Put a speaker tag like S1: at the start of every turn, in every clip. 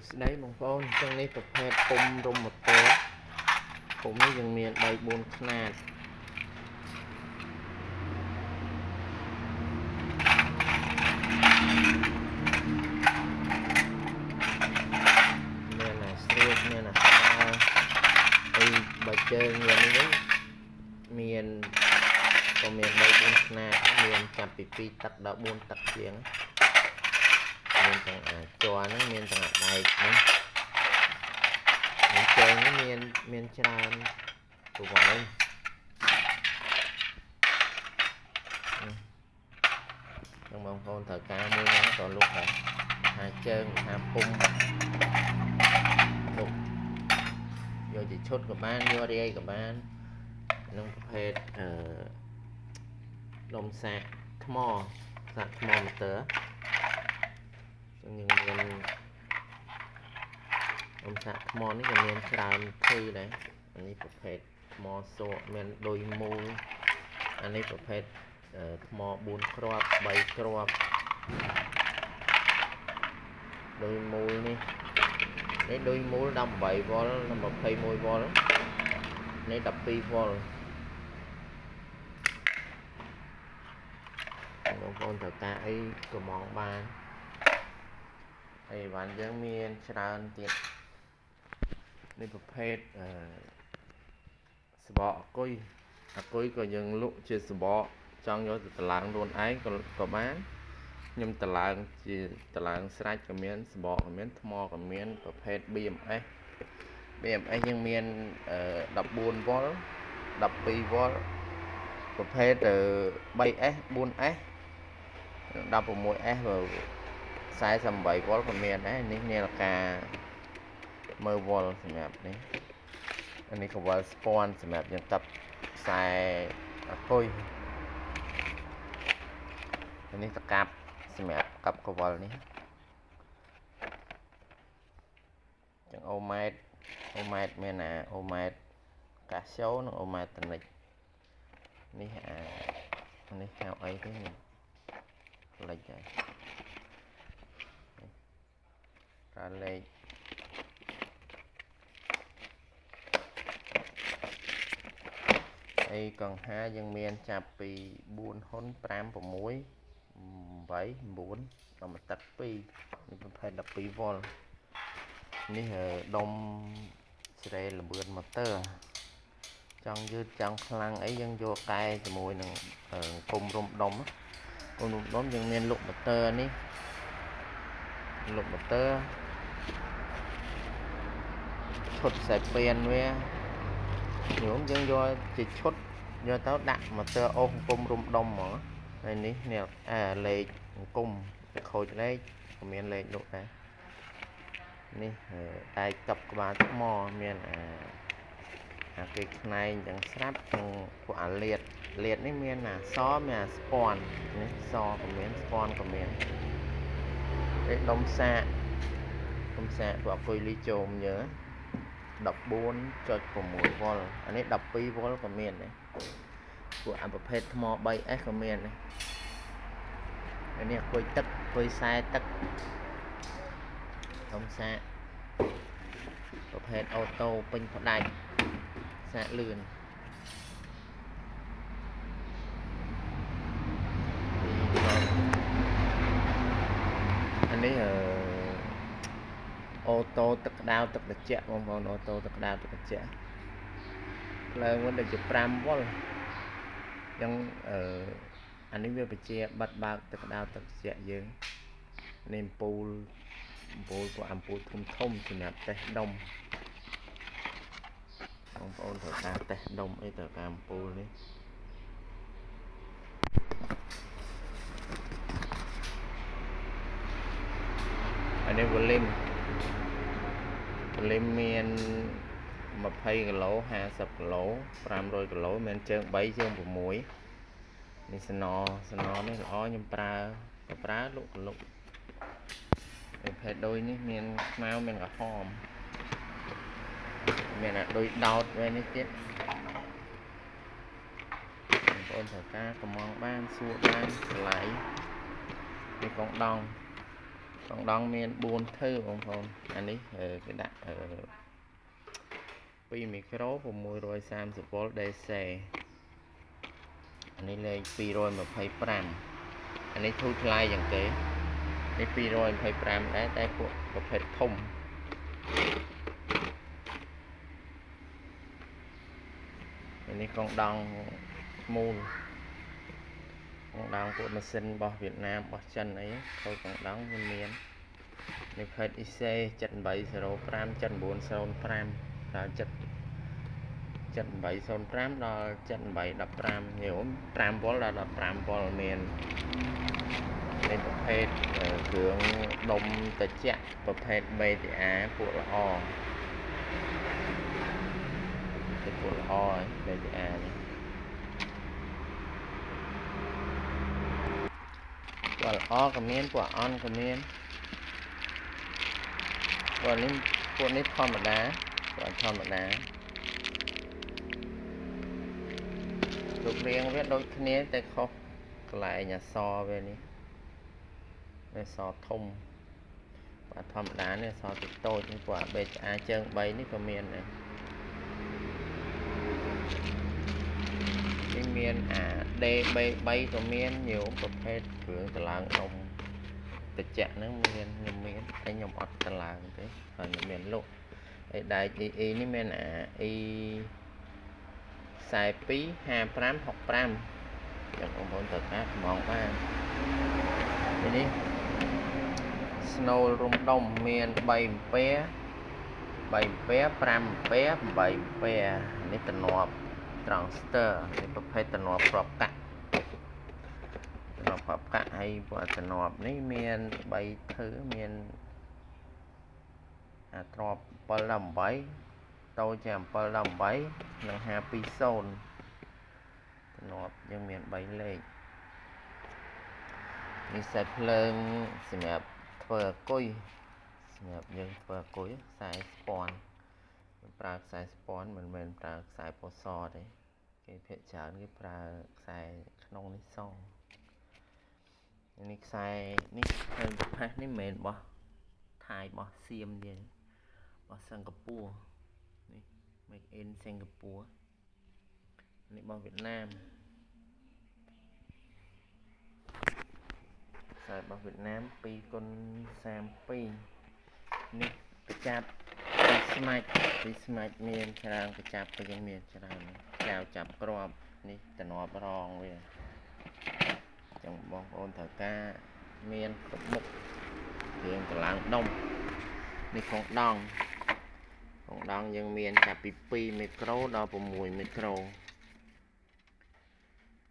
S1: ស្ដីបងប្អូនចឹងនេះប្រភេទពុំរុំម៉ូទ័រពុំនេះយើងមាន3 4ខ្នាតមានអាស្រួចមានអាស្រាលហើយបើជើងយើងនេះមានក៏មាន3 4ខ្នាតមានចាប់ពី2ទឹកដល់4ទឹកជាងមានទាំងអាច័រហ្នឹងមានទាំងដែកហ្នឹងជើងនេះមានច្រើនប្រវែងនឹងបងប្អូនត្រូវការមួយណាក៏លុបដែរថាជើងថាពុំលុបយកជាឈុតក៏បានយករាយក៏បាននឹងប្រភេទដុំសាកថ្មម៉ូទ័រចឹងយើងមានដុំសាកថ្មនេះក៏មានច្រើនភីដែរអានេះប្រភេទថ្មសក់មានដុយមូលអានេះប្រភេទថ្ម4គ្រាប់3គ្រាប់ដុយមូលនេះដុយមូល18វ៉ុលនិង21វ៉ុលនេះ12វ៉ុលបងប្អូនត្រូវការអីក៏មកបានហើយវ៉ាន់យើងមានច្រើនទៀតនេះប្រភេទសបកអគុយក៏យើងលក់ជាសបកចង់យកទៅតឡើងខ្លួនឯងក៏បានខ្ញុំតឡើងជាតឡើងស្រេចក៏មានសបកក៏មានថ្មក៏មានប្រភេទ BMS យើងមាន14វ៉ុល12វ៉ុលប្រភេទ 3S 4S 16S 48វ៉ុលក៏មានដែរនេះនាឡិកាមើលវ៉ុលសម្រាប់នេះអានេះក៏វ៉ុលស្ពាន់សម្រាប់យើងតាប់ខ្សែអគុយអានេះតកាប់សម្រាប់កាប់កវ៉ុលនេះចឹងអូម៉ែតមានអូម៉ែតកាស្យូនិងអូម៉ែតតនិចនេះនេះហៅអីទេនេះលេខដែរការលេខហើយកង្ហាយើងមានចាប់ពី4ហ៊ុន5 6 8 9ដល់មកទឹក2នេះប្រភេទ12វ៉ុលនេះដុំស្រេល្បឿនម៉ូទ័រចង់យឺតចង់ខ្លាំងអីយើងយកកែជាមួយនឹងគុំរុំដុំយើងមានលុកម៉ូទ័រនេះលុកម៉ូទ័រឈុតខ្សែពៀនវាយើងយកជាឈុតយកទៅដាក់ម៉ូទ័រអូសគុំរុំដុំហ្មងហើយនេះលេខគុំខូចលេខក៏មានលេខលុកដែរនេះតែកັບក្បាលថ្មមានអាគេខ្នែងទាំងស្រាប់ទាំងពួកអាលាតនេះមានសមានស្ពាន់នេះសក៏មានស្ពាន់ក៏មាននេះដុំសាកពួកអគុយលីជោមយើ14.6វ៉ុលអានេះ12វ៉ុលក៏មានដែរពួកអាប្រភេទថ្ម 3S ក៏មានដែរអានេះអគុយទឹកអគុយខ្សែទឹកដុំសាកប្រភេទអូតូពេញផ្ដាច់សាកលឿនអានេះអូតូទឹកក្តៅទឹកត្រជាក់បងប្អូនអូតូទឹកក្តៅទឹកត្រជាក់ភ្លើងវាដូចជា5វ៉ុលអញ្ចឹងអានេះវាបជាបិទបើកទឹកក្តៅទឹកត្រជាក់យើងនេះអំពូលពួកអំពូលធំសម្រាប់តេស្តដុំបងប្អូនត្រូវការតេស្តដុំអីត្រូវការអំពូលនេះអានេះវ៉ូលីមមាន20គីឡូ50គីឡូ500គីឡូមានជើង3ជើង6នេះស្ននេះល្អខ្ញុំប្រើលុកប្រភេទដូចនេះមានខ្មៅមានក្រហមមានដូចដោតវិញនេះទៀតបងប្អូនត្រូវការកំងបានសួរបានឆ្លៃនេះកងដង còn đong miền buồn thư bông phôn anh ấy cái đặt pi micro của mùi rồi sam support DC anh ấy lên pi rồi mà phải pram anh ấy thu lạiอย่างkếនេះ 225 ដែរតែពួកប្រភេទធំនេះកងដងមូលកងដងពួកម៉ាស៊ីនរបស់វៀតណាមរបស់ចិនអីខូចកងដងមាននេះផេត IC 7805 7905ដល់7805ដល់7815ញោម5វ៉ុលដល់15វ៉ុលមាននេះប្រភេទគ្រឿងដុំត្រជាក់ប្រភេទ BTA ពួកល្អពួកល្អហើយ BTA នេះពួកល្អក៏មានពួកអន់ក៏មានពួកនេះធម្មតាពួកធម្មតារូបរាងវាដូចគ្នាតែខុសកន្លែងអក្សរវានេះអក្សរធំបាទធម្មតានេះអក្សរតូចនេះពួក BTA ជើង3នេះក៏មានដែរនេះមានអា DB3 ក៏មានnhiềuប្រភេទគ្រឿងតឡើងដុំត្រជាក់ហ្នឹងមានខ្ញុំមានតែខ្ញុំអត់តឡើងទេហើយខ្ញុំមានលក់ឯដែក EE នេះមានអា E 42 55 65យ៉ាងបងប្អូនត្រូវការខ្មងបាននេះ Snow រុំដុំមាន3អំពែ5អំពែ8អំពែនេះតំណប់ Transster នេះប្រភេទតំណប់ប្រប់កាក់ហើយពួកតំណប់នេះមាន3ធឺមានអាទ្រប718តូចជា718និង520តំណប់យើងមាន3លេខនេះខ្សែភ្លើងសម្រាប់ធ្វើអគុយសម្រាប់យើងធ្វើអគុយខ្សែស្ពាន់ប្រើខ្សែស្ពាន់មិនមែនប្រើខ្សែពណ៌សទេគេភាគច្រើនគេប្រើខ្សែក្នុងនេះសនេះខ្សែនេះឃើញប្រភេទនេះមិនមែនរបស់ថៃរបស់សៀមទេរបស់សិង្ហបុរីនេះ make in សិង្ហបុរីនេះរបស់វៀតណាមខ្សែរបស់វៀតណាម 2x32 នេះប្រចាំស្មាច់មានច្រើនប្រចាំទៅយើងមានច្រើនចៅចាប់ក្របនេះតំណប់រងវាចឹងបងប្អូនត្រូវការមានគ្រប់មុខគ្រឿងតឡើងដុំនេះកងដងយើងមានចាប់ពី2មីក្រូដល់6មីក្រូ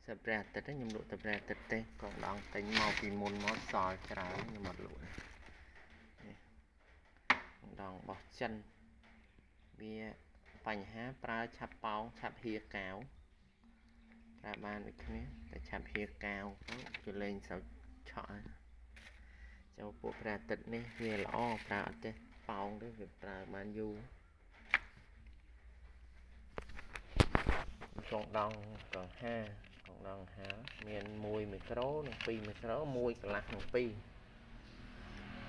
S1: សិបព្រះអាទិត្យខ្ញុំលក់តែព្រះអាទិត្យទេកងដងទិញមកពីមុនមកសល់ច្រើនខ្ញុំអត់លក់នេះកងដងរបស់ចិនវាបញ្ហាប្រើឆាប់ប៉ោងឆាប់ហៀកាវប្រើបានដូចគ្នាតែឆាប់ហៀកាវទៅលេងសូវឆក់ចូលពួកព្រះអាទិត្យនេះវាល្អប្រើអត់ទេប៉ោងទេវាប្រើបានយូរកងដងកង5មាន1មីក្រូនិង2មីក្រូ1កន្លះនិង2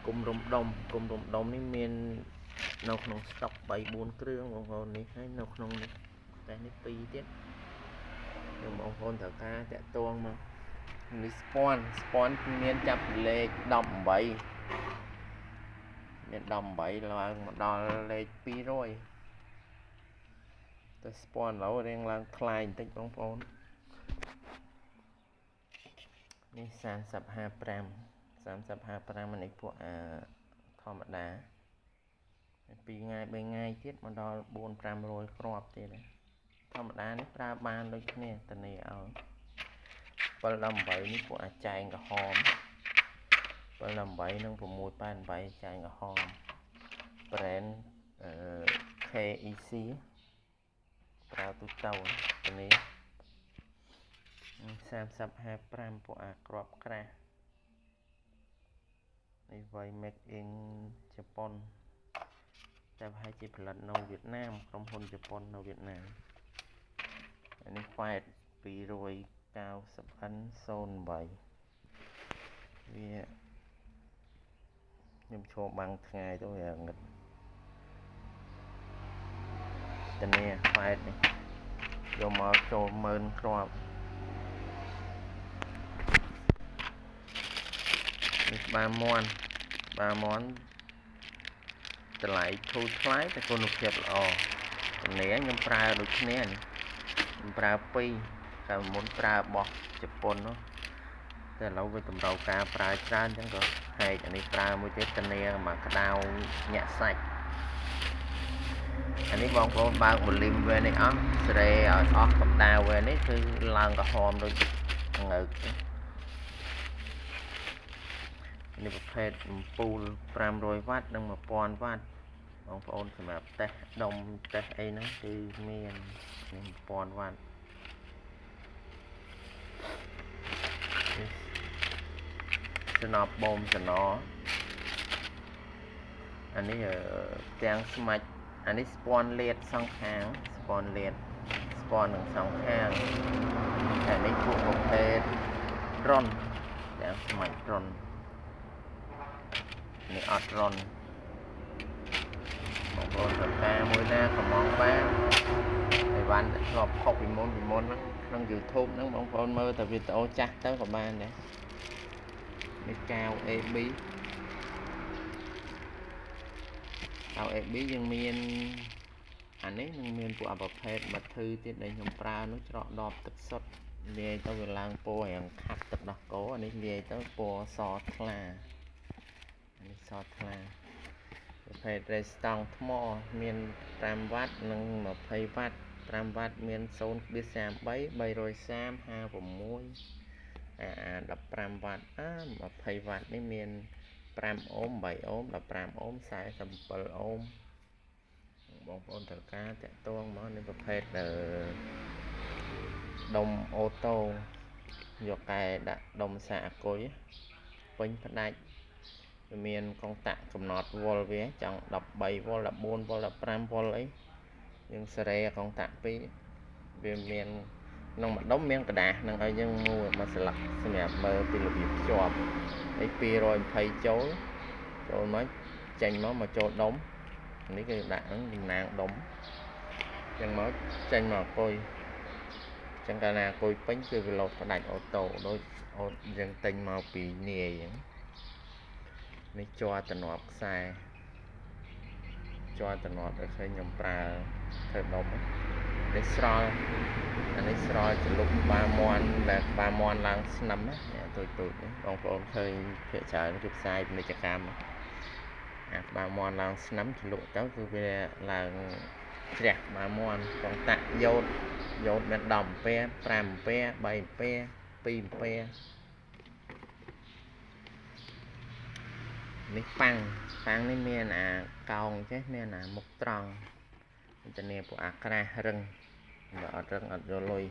S1: គុំរំដុំនេះមាននៅក្នុងស្តុក 3-4 គ្រឿងបងប្អូននេះហើយនៅក្នុងនេះតែនេះ2ទៀតខ្ញុំបងប្អូនត្រូវការតាក់ទងមកនេះស្ពាន់មានចាប់លេខ18មាន18ឡើងមកដល់លេខ200តែស្ពាន់ឡូវរៀងឡើងថ្លៃបន្តិចបងប្អូននេះ3055នេះពួកធម្មតា2ថ្ងៃ3ថ្ងៃទៀតមកដល់4-500គ្រាប់ទៀតធម្មតានេះប្រើបានដូចគ្នាតានេះឲ្យ718នេះពួកអាចែងក្រហម718និង688ចែងក្រហម brand KEC ប្រើទូទៅតានេះ3055ពួកអាក្របក្រាស់នេះវៃ make in ជប៉ុនតែប្រហែលជាផលិតនៅវៀតណាមក្រុមហ៊ុនជប៉ុននៅវៀតណាមនេះហ្វែត290N08វា ខ្ញុំឈប់បាំងថ្ងៃទៅវាងឹតតានេះផ្លែនេះយកមកចូលមើលគ្រាប់នេះបាមាន់តម្លៃធូរថ្លៃតែគុណភាពល្អតានេះខ្ញុំប្រើដូចគ្នាខ្ញុំប្រើ2តែមុនប្រើរបស់ជប៉ុននោះតែឥឡូវវាតម្រូវការប្រើច្រើនអញ្ចឹងក៏ហែកអានេះប្រើមួយទៀតតានេះមកក្តៅញាក់សាច់អានេះបងប្អូនបើកម៉ូលីមវានេះអស់សេរីឲ្យអស់កម្ដៅវានេះគឺឡើងក្រហមដូចងើកនេះប្រភេទអំពូល500វ៉ាត់និង1000វ៉ាត់បងប្អូនសម្រាប់តេស្តដុំតេស្តអីហ្នឹងគឺមាន1000វ៉ាត់សំណបូមសំណអានេះទាំងស្មាច់អានេះស្ពាន់លាតសងខាងស្ពាន់លាតស្ពាន់នឹងសងខាងអានេះពួកប្រភេទរុនទាំងស្មាច់រុននេះអត់រុនបងប្អូនតើការមួយណាកំងបានអីវ៉ាន់ធ្លាប់ខុសពីមុនក្នុង YouTube ហ្នឹងបងប្អូនមើលតែវីដេអូចាស់ទៅក៏បានដែរនេះកាវ AB កាវ AB យើងមានអានេះនឹងមានពួកប្រភេទបាត់ធឺទៀតដែលខ្ញុំប្រើនោះច្រកដបទឹកសុទ្ធលាយទៅវាឡើងពណ៌រាងខាត់ទឹកដោះគោអានេះលាយទៅពណ៌សថ្លាអានេះសថ្លាប្រភេទរេស្តង់ថ្មមាន5វ៉ាត់និង20វ៉ាត់5វ៉ាត់មាន 0.33 330 5615វ៉ាត់20វ៉ាត់នេះមាន5អូម8អូម15អូម47អូមបងប្អូនត្រូវការតាក់ទងមកនេះប្រភេទដុំអូតូយកកែដាក់ដុំសាអគុយពេញផ្ដាច់វាមានកុងតាក់កំណត់វ៉ុលវាចង់13វ៉ុល14វ៉ុល15វ៉ុលអីយើងសេរីកុងតាក់ពីរវាមានក្នុងមួយដុំមានកដាស់នឹងឲ្យយើងមួយស្លឹកសម្រាប់មើលពីរបៀបភ្ជាប់ហើយ220ចូលមកចេញមកចូលដុំនេះគឺដាក់តំណាងដុំចឹងមកចេញមកអគុយចឹងកាលណាអគុយពេញគឺវាលោតផ្ដាច់អូតូដូចអូយើងទិញមកពីនាយចឹងនេះជាប់តំណប់ខ្សែជាប់តំណប់ដែលឃើញខ្ញុំប្រើធ្វើដុំនេះស្រល់អានេះស្រល់ចលុកបាមាន់ដែលបាមាន់ឡើងស្នឹមណាទូចនេះបងប្អូនឃើញភាគច្រើនគឺផ្សាយពាណិជ្ជកម្មអាបាមាន់ឡើងស្នឹមចលុកទៅគឺវាឡើងជ្រះបាមាន់កងតាក់យោតមាន10អំពែ5អំពែ3អំពែ2អំពែនេះប៉ាំងនេះមានអាកោងចេះមានអាមុខត្រង់ទៅនេះពួកអាក្រាស់រឹងបើអត់រឹងអត់យកលុយ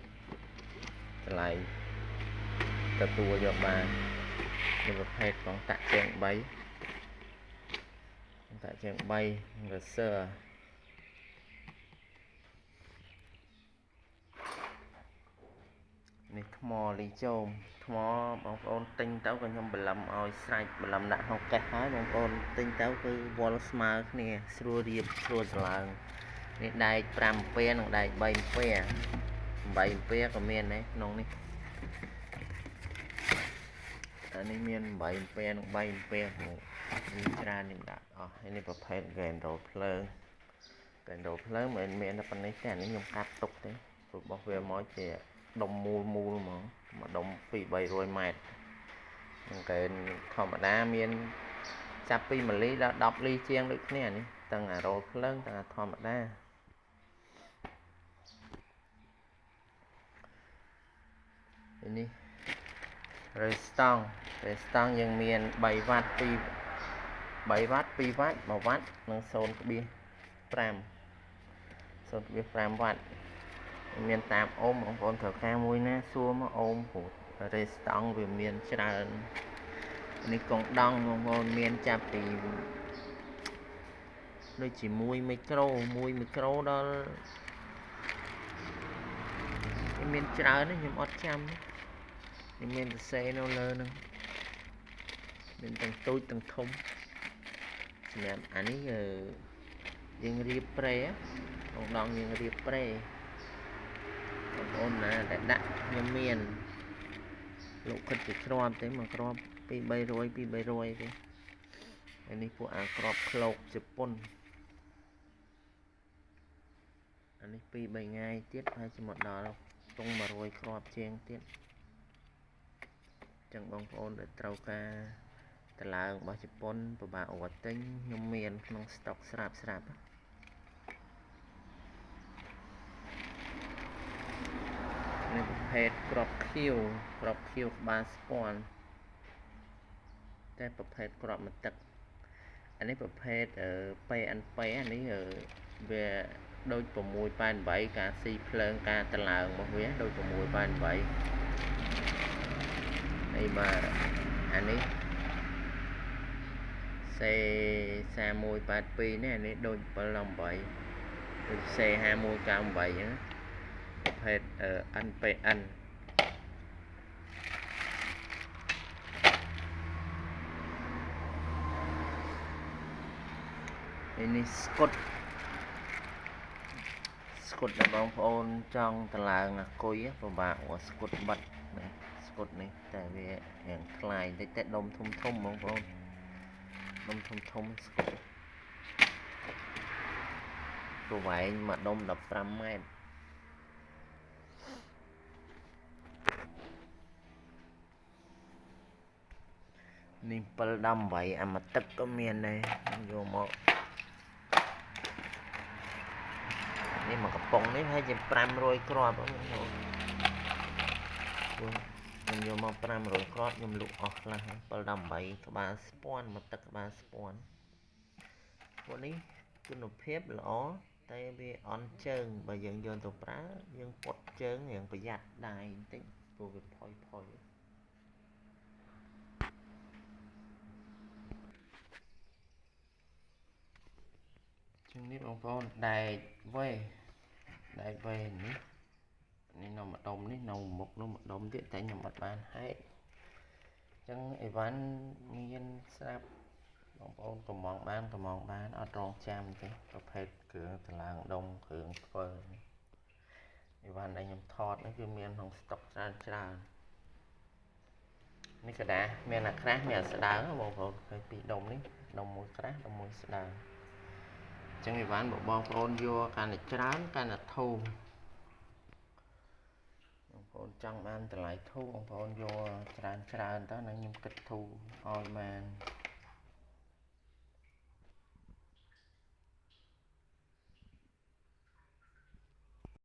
S1: តម្លៃទទួលយកបាននេះប្រភេទកងតាក់ជើង3រសើនេះថ្មលីជោមថ្មបងប្អូនទិញទៅក៏ខ្ញុំបលឹមឲ្យស្រេចបលឹមដាក់ក្នុងកេះហើយបងប្អូនទិញទៅគឺវល់ស្មើគ្នាស្រួលរៀបស្រួលឆ្លើងនេះដែក5អំពែនិងដែក3អំពែ8អំពែក៏មានដែរក្នុងនេះអានេះមាន8អំពែនិង3អំពែនេះច្រើនខ្ញុំដាក់អស់ហើយនេះប្រភេទកែនរ៉ូភ្លើងមិនមានតែប៉ុណ្ណេះទេអានេះខ្ញុំកាត់ទុកទេរបស់វាមកជាដុំមូលហ្មងមួយដុំ200-300ម៉ែត្រហ្នឹងកែនធម្មតាមានចាប់ពី1លីដល់10លីជាងដូចគ្នានេះទាំងអារ៉ូភ្លើងទាំងអាធម្មតានេះរេស្តង់យើងមាន3វ៉ាត់2វ៉ាត់1វ៉ាត់និង 0.5 វ៉ាត់មានតាមអូមបងប្អូនត្រូវការមួយណាសួរមកអូមព្រោះរេស្តង់វាមានច្រើននេះកងដង់បងប្អូនមានចាប់ពីដូចជា1មីក្រូដល់មានច្រើនខ្ញុំអត់ចាំនេះមានសរសេរនៅលើហ្នឹងមានទាំងតូចទាំងធំ សម្រាប់អានេះយើងរៀបប្រេបងដងយើងរៀបប្រេបងប្អូនណាដែលដាក់ខ្ញុំមានលោកគិតជាគ្រាប់ទេមួយគ្រាប់2 300 2 300ទេហើយនេះពួកអាគ្រាប់ឃ្លោកជប៉ុនអានេះ2 3ថ្ងៃទៀតហើយជាមកដល់ទង់100គ្រាប់ជាងទៀតចឹងបងប្អូនដែលត្រូវការតឡើងរបស់ជប៉ុនពិបាកអត់ទិញខ្ញុំមានក្នុងស្តុកស្រាប់នេះប្រភេទគ្រាប់ខៀវក្បាលស្ពាន់តែប្រភេទគ្រាប់មកទឹកអានេះប្រភេទPNPអានេះវាដូច6.8ការស៊ីភ្លើងការតឡើងរបស់វាដូច6.8ហើយបាទអានេះសេ3182នេះអានេះដូច718ដូចសេ5198អញ្ចឹងប្រភេទNPN នេះស្កុតដល់បងប្អូនចង់តឡើងអាគុយពិបាកស្កុតបាត់ស្កុតនេះតែវាយ៉ាងថ្លៃតិចតែដុំធំបងប្អូនដុំធំស្កុតប្រវែងមួយដុំ15ម៉ែត្រនេះ718អាមកទឹកក៏មានដែរយកមកនេះមកកំប៉ុងនេះហើយជា500គ្រាប់ខ្ញុំយកមក500គ្រាប់ខ្ញុំលក់អស់ខ្លះ718ក្បាលស្ពាន់មកទឹកក្បាលស្ពាន់ពួកនេះគុណភាពល្អតែវាអន់ជើងបើយើងយកទៅប្រើយើងពត់ជើងរៀងប្រយ័ត្នដៃបន្តិចព្រោះវាផុយជាងនេះបងប្អូនដែកវែនេះនៅម្ដុំនេះនៅមុខនោះម្ដុំទៀតតែខ្ញុំអត់បានហែកអញ្ចឹងអីវ៉ាន់មានស្រាប់បងប្អូនកំងបានអត់រងចាំទេប្រភេទគ្រឿងតឡើងដុំគ្រឿងធ្វើអីវ៉ាន់ដែលខ្ញុំថតនេះគឺមានក្នុងស្តុកច្រើននេះក្តារមានអាក្រាស់មានអាស្ដើងបងប្អូនឃើញពីរដុំនេះដុំមួយក្រាស់ដុំមួយស្ដើងអញ្ចឹងអីវ៉ាន់បងប្អូនយកកាន់តែច្រើនកាន់តែធូរបងប្អូនចង់បានតម្លៃធូរបងប្អូនយកច្រើនទៅនឹងខ្ញុំគិតធូរឲ្យបាន